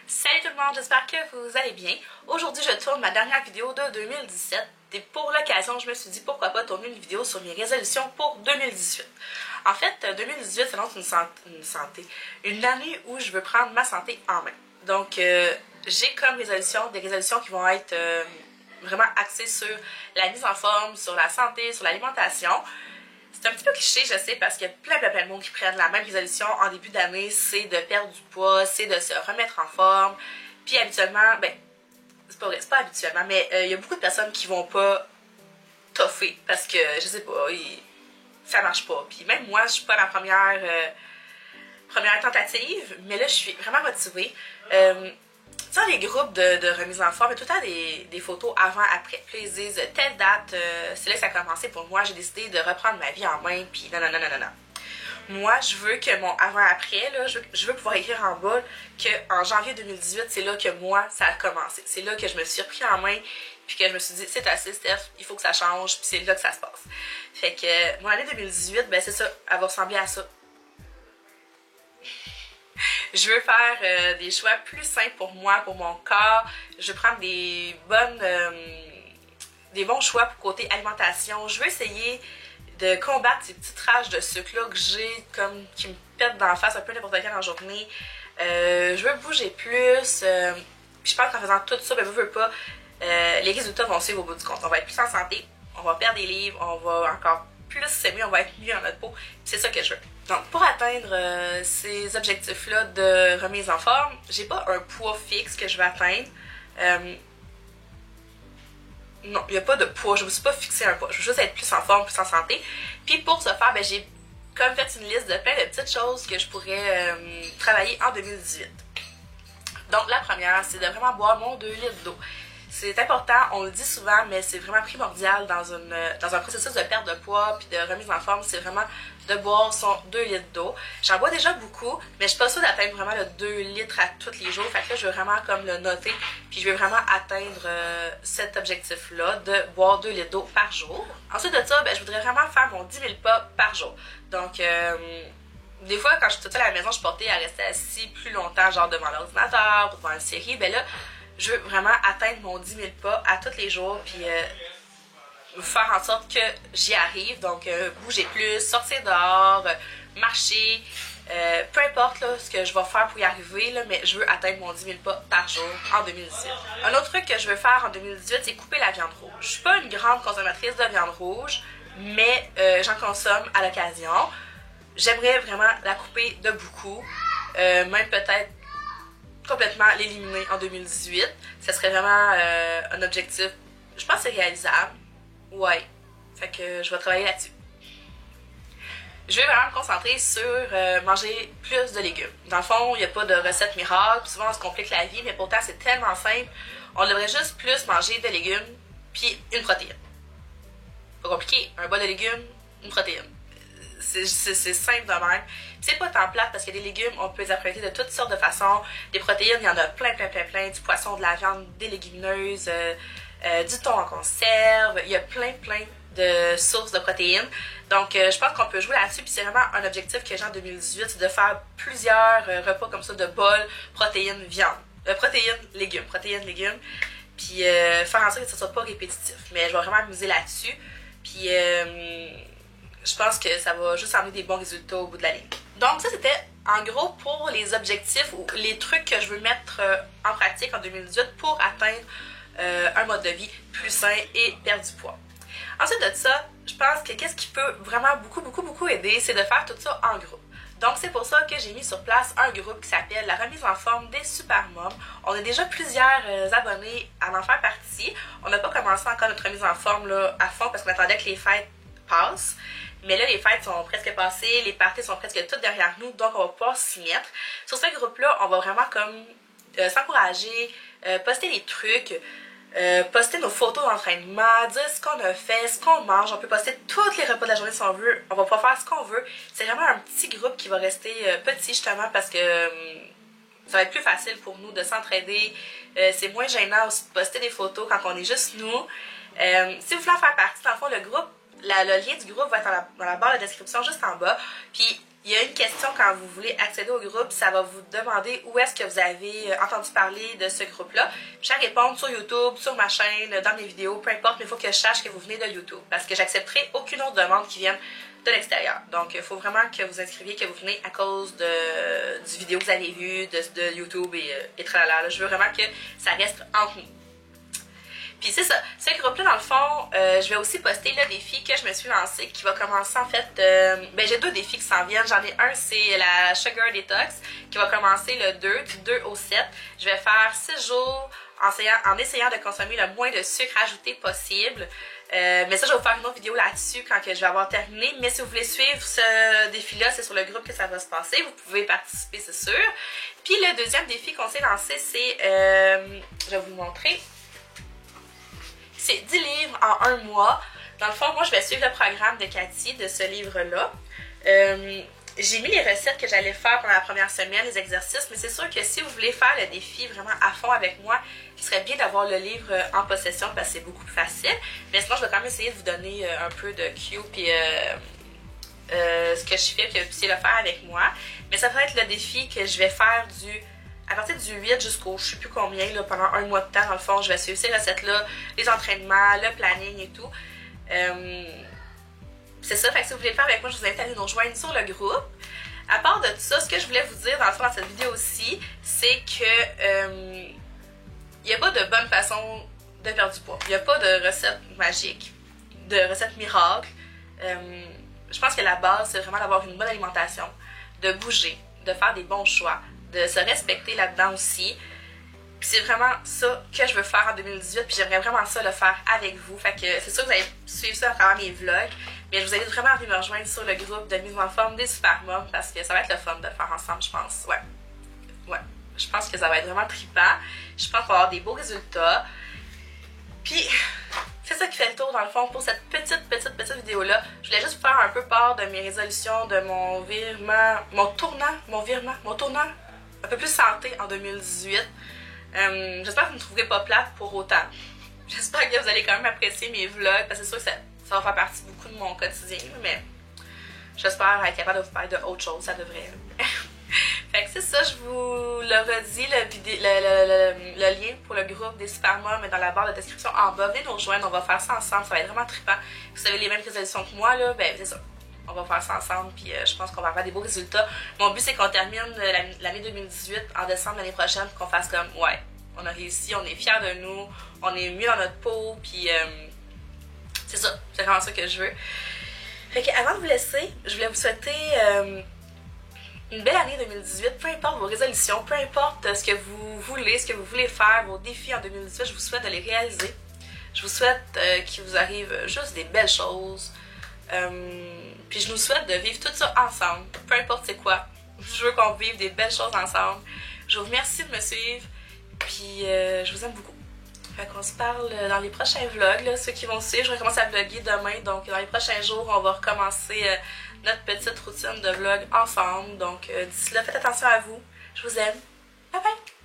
Salut tout le monde, j'espère que vous allez bien. Aujourd'hui, je tourne ma dernière vidéo de 2017 et pour l'occasion, je me suis dit pourquoi pas tourner une vidéo sur mes résolutions pour 2018. En fait, 2018 s'annonce une année où je veux prendre ma santé en main. Donc, j'ai comme résolution des résolutions qui vont être vraiment axées sur la mise en forme, sur la santé, sur l'alimentation. C'est un petit peu cliché, je sais, parce qu'il y a plein de monde qui prennent la même résolution en début d'année, c'est de perdre du poids, c'est de se remettre en forme. Puis habituellement, ben, c'est pas habituellement, mais il y a beaucoup de personnes qui vont pas toffer parce que, je sais pas, ça marche pas. Puis même moi, je suis pas ma première tentative, mais là, je suis vraiment motivée. Tu sais, les groupes de remise en forme, il y a tout le temps des photos avant-après. Puis ils disent, telle date, c'est là que ça a commencé pour moi, j'ai décidé de reprendre ma vie en main, puis non. Moi, je veux que mon avant-après, là, je veux pouvoir écrire en bas qu'en janvier 2018, c'est là que moi, ça a commencé. C'est là que je me suis repris en main, puis que je me suis dit, c'est assez, Steph, il faut que ça change, puis c'est là que ça se passe. Fait que mon année 2018, ben c'est ça, elle va ressembler à ça. Je veux faire des choix plus simples pour moi, pour mon corps. Je veux prendre des bons choix pour côté alimentation. Je veux essayer de combattre ces petites rages de sucre-là que j'ai, comme qui me pètent dans la face un peu n'importe quand en journée. Je veux bouger plus. Je pense qu'en faisant tout ça, ben, je veux pas, les résultats vont suivre au bout du compte. On va être plus en santé, on va perdre des livres, on va encore plus s'aimer, on va être mieux dans notre peau. C'est ça que je veux. Donc, pour atteindre ces objectifs-là de remise en forme, j'ai pas un poids fixe que je veux atteindre. Non, il n'y a pas de poids. Je ne me suis pas fixé un poids. Je veux juste être plus en forme, plus en santé. Puis pour ce faire, ben, j'ai comme fait une liste de plein de petites choses que je pourrais travailler en 2018. Donc, la première, c'est de vraiment boire mon 2 litres d'eau. C'est important, on le dit souvent, mais c'est vraiment primordial dans un processus de perte de poids puis de remise en forme, c'est vraiment de boire son 2 litres d'eau. J'en bois déjà beaucoup, mais je suis pas sûre d'atteindre vraiment le 2 litres à tous les jours. Fait que là, je veux vraiment comme le noter, puis je veux vraiment atteindre cet objectif-là de boire 2 litres d'eau par jour. Ensuite de ça, ben, je voudrais vraiment faire mon 10 000 pas par jour. Donc, des fois, quand je suis toute seule à la maison, je suis portée à rester assis plus longtemps, genre devant l'ordinateur ou devant une série. Ben là, je veux vraiment atteindre mon 10 000 pas à tous les jours, puis faire en sorte que j'y arrive. Donc, bouger plus, sortir dehors, marcher, peu importe là, ce que je vais faire pour y arriver, là, mais je veux atteindre mon 10 000 pas par jour en 2018. Un autre truc que je veux faire en 2018, c'est couper la viande rouge. Je suis pas une grande consommatrice de viande rouge, mais j'en consomme à l'occasion. J'aimerais vraiment la couper de beaucoup, même peut-être complètement l'éliminer en 2018. Ça serait vraiment un objectif, je pense que c'est réalisable. Ouais. Fait que je vais travailler là-dessus. Je vais vraiment me concentrer sur manger plus de légumes. Dans le fond, il n'y a pas de recette miracle. Souvent, on se complique la vie, mais pourtant, c'est tellement simple. On devrait juste plus manger de légumes puis une protéine. Pas compliqué. Un bol de légumes, une protéine. C'est simple de même. C'est pas tant plate parce que des légumes, on peut les apprêter de toutes sortes de façons. Des protéines, il y en a plein. Du poisson, de la viande, des légumineuses, du thon en conserve. Il y a plein de sources de protéines. Donc, je pense qu'on peut jouer là-dessus. Puis c'est vraiment un objectif que j'ai en 2018, c'est de faire plusieurs repas comme ça de bol, protéines, viande. Protéines, légumes. Puis faire en sorte que ça soit pas répétitif. Mais je vais vraiment m'amuser là-dessus. Puis je pense que ça va juste amener des bons résultats au bout de la ligne. Donc ça, c'était en gros pour les objectifs ou les trucs que je veux mettre en pratique en 2018 pour atteindre un mode de vie plus sain et perdre du poids. Ensuite de ça, je pense que qu'est-ce qui peut vraiment beaucoup aider, c'est de faire tout ça en groupe. Donc c'est pour ça que j'ai mis sur place un groupe qui s'appelle la remise en forme des Supermoms. On a déjà plusieurs abonnés à en faire partie. On n'a pas commencé encore notre remise en forme là, à fond parce qu'on attendait que les fêtes passent. Mais là, les fêtes sont presque passées, les parties sont presque toutes derrière nous, donc on va pouvoir s'y mettre. Sur ce groupe-là, on va vraiment comme s'encourager, poster des trucs, poster nos photos d'entraînement, dire ce qu'on a fait, ce qu'on mange. On peut poster tous les repas de la journée si on veut. On va pouvoir faire ce qu'on veut. C'est vraiment un petit groupe qui va rester petit justement parce que ça va être plus facile pour nous de s'entraider. C'est moins gênant aussi de poster des photos quand on est juste nous. Si vous voulez en faire partie, dans le fond, le groupe, le lien du groupe va être dans la barre de description juste en bas. Puis Il y a une question quand vous voulez accéder au groupe, ça va vous demander où est-ce que vous avez entendu parler de ce groupe-là. Je vais répondre sur YouTube, sur ma chaîne, dans mes vidéos, peu importe, mais il faut que je sache que vous venez de YouTube parce que j'accepterai aucune autre demande qui vienne de l'extérieur. Donc, il faut vraiment que vous inscriviez que vous venez à cause du vidéo que vous avez vu, de YouTube et tralala. Je veux vraiment que ça reste entre nous. Puis c'est ça, ce groupe-là, dans le fond, je vais aussi poster le défi que je me suis lancé, qui va commencer en fait, ben j'ai 2 défis qui s'en viennent. J'en ai un, c'est la Sugar Detox, qui va commencer le 2, du 2 au 7. Je vais faire 6 jours en essayant de consommer le moins de sucre ajouté possible. Mais ça, je vais vous faire une autre vidéo là-dessus quand que je vais avoir terminé. Mais si vous voulez suivre ce défi-là, c'est sur le groupe que ça va se passer. Vous pouvez participer, c'est sûr. Puis le deuxième défi qu'on s'est lancé, c'est, je vais vous le montrer. C'est 10 livres en 1 mois. Dans le fond, moi, je vais suivre le programme de Cathy de ce livre-là. J'ai mis les recettes que j'allais faire pendant la première semaine, les exercices, mais c'est sûr que si vous voulez faire le défi vraiment à fond avec moi, il serait bien d'avoir le livre en possession parce que c'est beaucoup plus facile. Mais sinon, je vais quand même essayer de vous donner un peu de cue puis ce que je fais, que vous puissiez le faire avec moi. Mais ça va être le défi que je vais faire à partir du 8 jusqu'au je sais plus combien, là, pendant 1 mois de temps, dans le fond, je vais suivre ces recettes-là, les entraînements, le planning et tout. C'est ça, fait que si vous voulez le faire avec moi, je vous invite à aller nous rejoindre sur le groupe. À part de tout ça, ce que je voulais vous dire dans le fond dans cette vidéo aussi, c'est que il n'y a pas de bonne façon de perdre du poids. Il n'y a pas de recette magique, de recette miracle. Je pense que la base, c'est vraiment d'avoir une bonne alimentation, de bouger, de faire des bons choix, de se respecter là-dedans aussi. Puis c'est vraiment ça que je veux faire en 2018, puis j'aimerais vraiment ça le faire avec vous. Fait que c'est sûr que vous allez suivre ça à travers mes vlogs, mais je vous invite vraiment à venir me rejoindre sur le groupe de mise en forme des Super Moms parce que ça va être le fun de le faire ensemble, je pense. Ouais. Je pense que ça va être vraiment trippant. Je pense qu'on va avoir des beaux résultats. Puis c'est ça qui fait le tour dans le fond pour cette petite vidéo-là. Je voulais juste vous faire un peu part de mes résolutions, de mon tournant un peu plus santé en 2018. J'espère que vous ne me trouverez pas plate pour autant. J'espère que vous allez quand même apprécier mes vlogs parce que c'est sûr que ça va faire partie beaucoup de mon quotidien, mais j'espère être capable de vous parler d'autre chose, ça devrait. Fait que c'est ça, je vous le redis, le lien pour le groupe des Super Moms est dans la barre de description en bas. Venez nous rejoindre, on va faire ça ensemble, ça va être vraiment trippant. Vous avez les mêmes résolutions que moi, là, ben c'est ça. On va faire ça ensemble, puis je pense qu'on va avoir des beaux résultats. Mon but, c'est qu'on termine l'année 2018 en décembre l'année prochaine, pour qu'on fasse comme, ouais, on a réussi, on est fiers de nous, on est mieux dans notre peau, puis c'est ça, c'est vraiment ça que je veux. Fait que avant de vous laisser, je voulais vous souhaiter une belle année 2018, peu importe vos résolutions, peu importe ce que vous voulez, ce que vous voulez faire, vos défis en 2018, je vous souhaite de les réaliser. Je vous souhaite qu'il vous arrive juste des belles choses. Puis je nous souhaite de vivre tout ça ensemble, peu importe c'est quoi. Je veux qu'on vive des belles choses ensemble. Je vous remercie de me suivre, puis je vous aime beaucoup. Fait qu'on se parle dans les prochains vlogs, là, ceux qui vont suivre. Je recommence à vlogger demain, donc dans les prochains jours, on va recommencer notre petite routine de vlog ensemble. Donc d'ici là, faites attention à vous. Je vous aime. Bye bye!